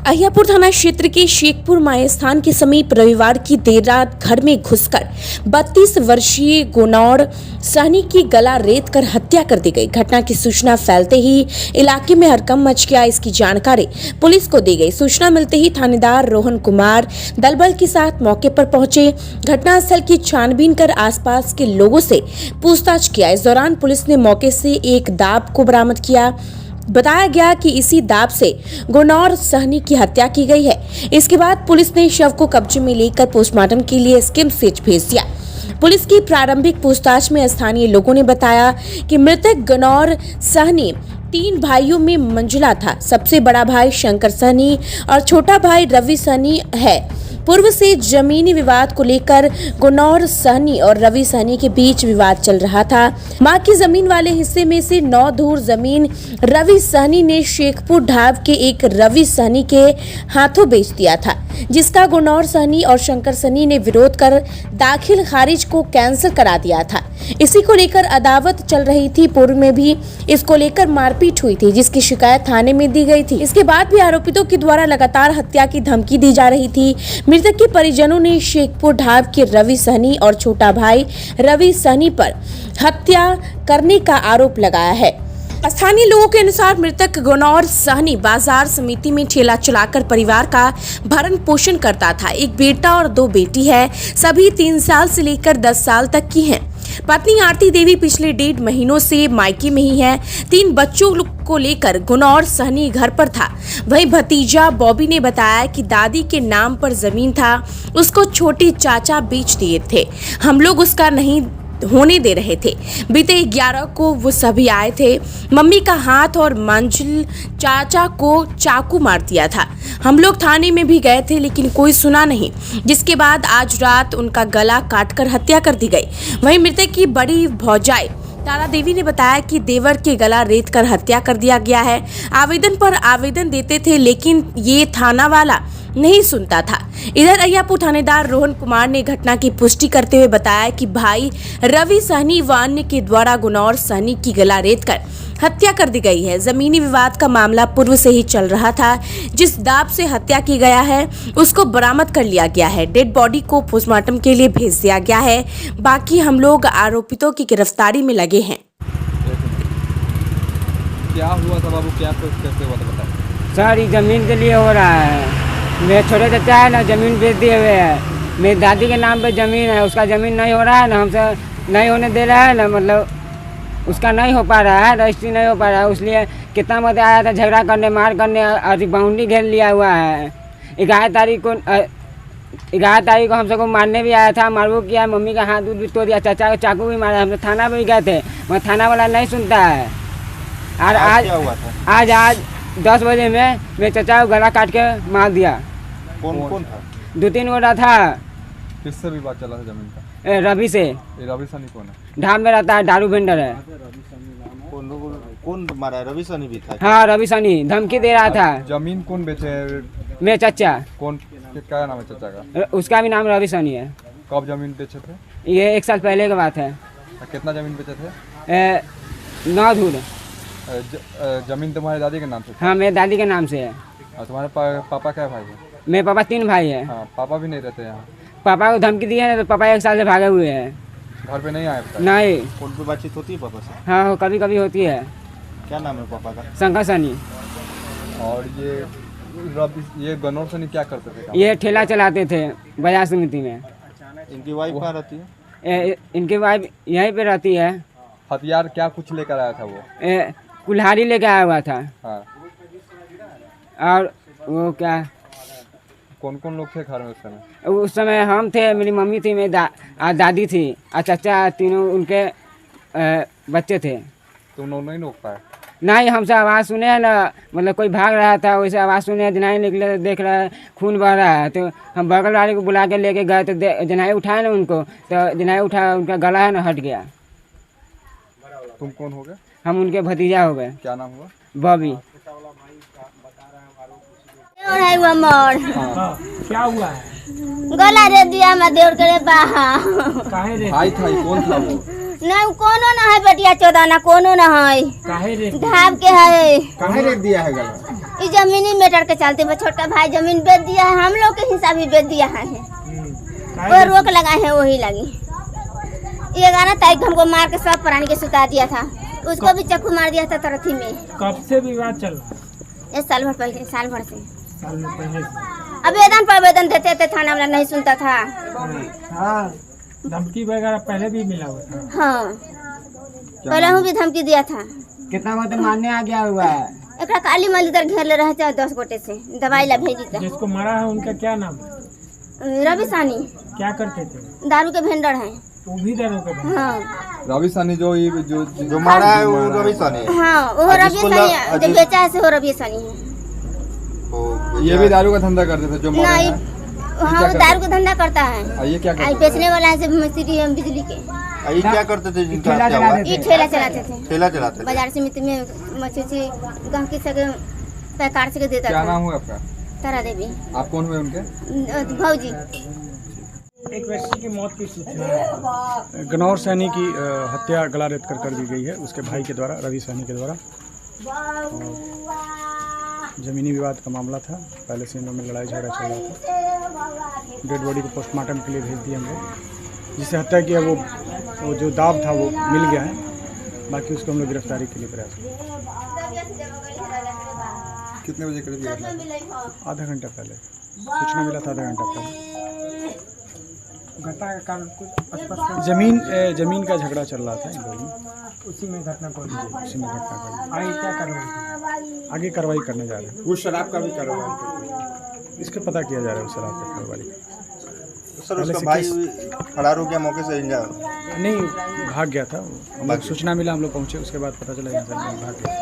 अहियापुर थाना क्षेत्र के शेखपुर माई स्थान के समीप रविवार की देर रात घर में घुसकर 32 वर्षीय गुनौर सहनी की गला रेत कर हत्या कर दी गई। घटना की सूचना फैलते ही इलाके में हड़कंप मच गया। इसकी जानकारी पुलिस को दी गई। सूचना मिलते ही थानेदार रोहन कुमार दलबल के साथ मौके पर पहुंचे। घटनास्थल की छानबीन कर आसपास के लोगों से पूछताछ किया। इस दौरान पुलिस ने मौके से एक दाब को बरामद किया। बताया गया कि इसी दाब से गुनौर सहनी की हत्या की गई है। इसके बाद पुलिस ने शव को कब्जे में लेकर पोस्टमार्टम के लिए एसकेएमसीएच भेज दिया। पुलिस की प्रारंभिक पूछताछ में स्थानीय लोगों ने बताया कि मृतक गुनौर सहनी 3 भाइयों में मंझला था। सबसे बड़ा भाई शंकर सहनी और छोटा भाई रवि सहनी है। पूर्व से जमीनी विवाद को लेकर गुनौर सहनी और रवि सहनी के बीच विवाद चल रहा था। मां की जमीन वाले हिस्से में से 9 धूर जमीन रवि सहनी ने शेखपुर ढाब के एक रवि सहनी के हाथों बेच दिया था, जिसका गुनौर सहनी और शंकर सहनी ने विरोध कर दाखिल खारिज को कैंसिल करा दिया था। इसी को लेकर अदावत चल रही थी। पूर्व में भी इसको लेकर मारपीट हुई थी, जिसकी शिकायत थाने में दी गई थी। इसके बाद भी आरोपितों के द्वारा लगातार हत्या की धमकी दी जा रही थी। मृतक के परिजनों ने शेखपुर ढाब के रवि सहनी और छोटा भाई रवि सहनी पर हत्या करने का आरोप लगाया है। स्थानीय लोगों के अनुसार मृतक गुनौर सहनी बाजार समिति में ठेला चलाकर परिवार का भरण पोषण करता था। एक बेटा और 2 बेटी है। सभी 3 साल से लेकर 10 साल तक की हैं। पत्नी आरती देवी पिछले 1.5 महीनों से मायके में ही है। 3 बच्चों को लेकर गुनौर सहनी घर पर था। वहीं भतीजा बॉबी ने बताया कि दादी के नाम पर जमीन था, उसको छोटे चाचा बेच दिए थे। हम लोग उसका नहीं होने दे रहे थे। बीते 11 को वो सभी आए थे। मम्मी का हाथ और मंजिल चाचा को चाकू मार दिया था। हम लोग थाने में भी गए थे, लेकिन कोई सुना नहीं, जिसके बाद आज रात उनका गला काटकर हत्या कर दी गई। वहीं मृतक की बड़ी भौजाई तारा देवी ने बताया कि देवर के गला रेत कर हत्या कर दिया गया है। आवेदन पर आवेदन देते थे, लेकिन ये थाना वाला नहीं सुनता था। इधर अहियापुर थानेदार रोहन कुमार ने घटना की पुष्टि करते हुए बताया कि भाई रवि सहनी व अन्य के द्वारा गुनौर सहनी की गला रेत कर हत्या कर दी गई है। जमीनी विवाद का मामला पूर्व से ही चल रहा था। जिस दाब से हत्या की गया है उसको बरामद कर लिया गया है। डेड बॉडी को पोस्टमार्टम के लिए भेज दिया गया है। बाकी हम लोग आरोपितों की गिरफ्तारी में लगे हैं। क्या हुआ था बाबू, क्या कैसे हुआ था बताइए। सर ये जमीन के लिए हो रहा है। मेरे छोटे चाचा है ना, जमीन बेच दिए हुए है। मेरी दादी के नाम पे ज़मीन है, उसका ज़मीन नहीं हो रहा है ना, हमसे नहीं होने दे रहा है ना, मतलब उसका नहीं हो पा रहा है, रजिस्ट्री नहीं हो पा रहा है। इसलिए कितना मत आया था झगड़ा करने, मार करने और बाउंड्री घेर लिया हुआ है। 11 तारीख को हम सबको मारने भी आया था, मारबो किया। मम्मी का हाथ भी तोड़ दिया, चाचा को चाकू भी मारा। हम तो थाना भी गए थे, मगर थाना वाला नहीं सुनता है। और आज 10 बजे में मेरे चाचा को गला काट के मार दिया। कौन था? 2-3 गोरा था। किससे विवाद चला था जमीन का? रवि से। रवि सहनी कौन है? ढाब में रहता है, दारू वेंडर है। कौन मारा? रवि सहनी भी था? हाँ, रवि सहनी धमकी दे रहा था। जमीन कौन बेचे? मेरे चाचा। कौन, क्या नाम है चाचा का? उसका भी नाम रवि सहनी है। कब जमीन बेचे थे? ये 1 साल पहले की बात है। कितना जमीन बेचे थे? 9 धूर। जमीन तुम्हारी दादी के नाम से? हाँ, मेरे दादी के नाम से है। और तुम्हारे पापा क्या भाई है? मेरे पापा 3 भाई है। हाँ, पापा भी नहीं रहते यहाँ? पापा को धमकी दी है ना, तो पापा 1 साल से भागे हुए हैं। घर पे नहीं आए? नहीं। फोन पे बातचीत होती है पापा से? हाँ, कभी कभी होती है। क्या नाम है पापा का? शंकर सहनी। और ये गुनौर सहनी क्या करते थे? ये ठेला चलाते थे बाजार समिति में। इनकी वाइफ कहाँ रहती है? इनकी वाइफ यहीं पे रहती है। हथियार क्या कुछ लेकर आया था वो? कुल्हाड़ी लेके आया हुआ था। हाँ। और वो क्या, कौन कौन लोग थे घर में उस समय? उस समय हम थे, मेरी मम्मी थी, मेरी दादी थी और चाचा, तीनों उनके बच्चे थे। तुम लोग नहीं रोक पाए? नहीं, हमसे आवाज़ सुने है ना, मतलब कोई भाग रहा था, वैसे आवाज़ सुने, जनाई निकले, देख रहा है खून बह रहा है, तो हम बगल वाले को बुला के लेके गए। तो जनाई उठाए ना उनको, तो जनाई उठा, उनका गला है ना हट गया। तुम कौन हो गए? हम उनके भतीजा हो गए। क्या नाम हुआ? बॉबी। क्या हुआ है? गला दे दिया मैं देवर करे बाहर। काहे रे? भाई था, कौन था वो? नहीं, कोनो ना है बेटिया चोदाना, कोनो ना है। काहे रे? ढाब के है। काहे रेट दिया है गला? ये जमीनी मेटर के चलते वो छोटा भाई जमीन बेच दिया है, हम लोग के हिसाब भी बेच दिया है। वो रोक लगाए हैं वही लगी। 11 तारीख हमको मार के सब प्राणी के सुता दिया था, उसको भी चाकू मार दिया था तरथी में। कब से विवाद चल रहा है? ये साल भर पहले, साल भर से साल में पहले से? आवेदन पर आवेदन देते थे, थाना वाला नहीं सुनता था। हाँ, धमकी वगैरह पहले भी मिला हुआ था। हाँ, पहले हूँ भी धमकी दिया था। कितना वक्त मारने आ गया हुआ है? एक काली माली इधर घेर ले रहे थे 10 गोटे से, दवाई ला भेजी था। जिसको मारा है उनका क्या नाम है? रवि सानी क्या करते थे? दारू के भेंडर है। वो भी दरों के थे। हाँ रवि सानी जो मारा है वो रवि सानी है। हाँ, वो रवि सानी है, जो बेचा है से वो रवि सानी है। वो ये भी दारू का धंधा करते थे जो मारा नहीं, है? हाँ वो दारू का धंधा करता है। ये क्या आई बेचने वाला है से मिस्त्री है बिजली के। ये क्या करते थे जिनका ठेला हत्या हुआ? चलाते ये ठेला चलाते थे, ठेला चलाते थे। बाजार समिति में मछली गहकी सके पैकार से देता क्या था। नाम हुआ आपका? तारा देवी आप कौन हुए उनके? भौजी। एक व्यक्ति की मौत की सूचना है। गनौर सैनी की हत्या गला रेत कर दी गई है उसके भाई के द्वारा, रवि सैनी के द्वारा। ज़मीनी विवाद का मामला था, पहले से इन लोगों में लड़ाई झगड़ा चल रहा था। डेड बॉडी को पोस्टमार्टम के लिए भेज दिए हम लोग। जिसे हत्या किया वो जो दाव था वो मिल गया है, बाकी उसको हम लोग गिरफ्तारी के लिए प्रयास करें। कितने बजे करीब ये घटना? आधा घंटा पहले सूचना मिला था, आधा घंटा पहले। घटना का कारण कुछ स्पष्ट ज़मीन का झगड़ा चल रहा था इन लोगों में, उसी में घटना को उसी में घटना कर आगे क्या कार्रवाई? आगे कार्रवाई करने जा रहे हैं। वो शराब का भी कारोबार इसका पता किया जा रहा है उस शराब का कारोबारी। सर उसका भाई फरार हो गया मौके से? नहीं, भाग गया था। हम लोग सूचना मिला, हम लोग पहुंचे, उसके बाद पता चला इंसान भाग गया।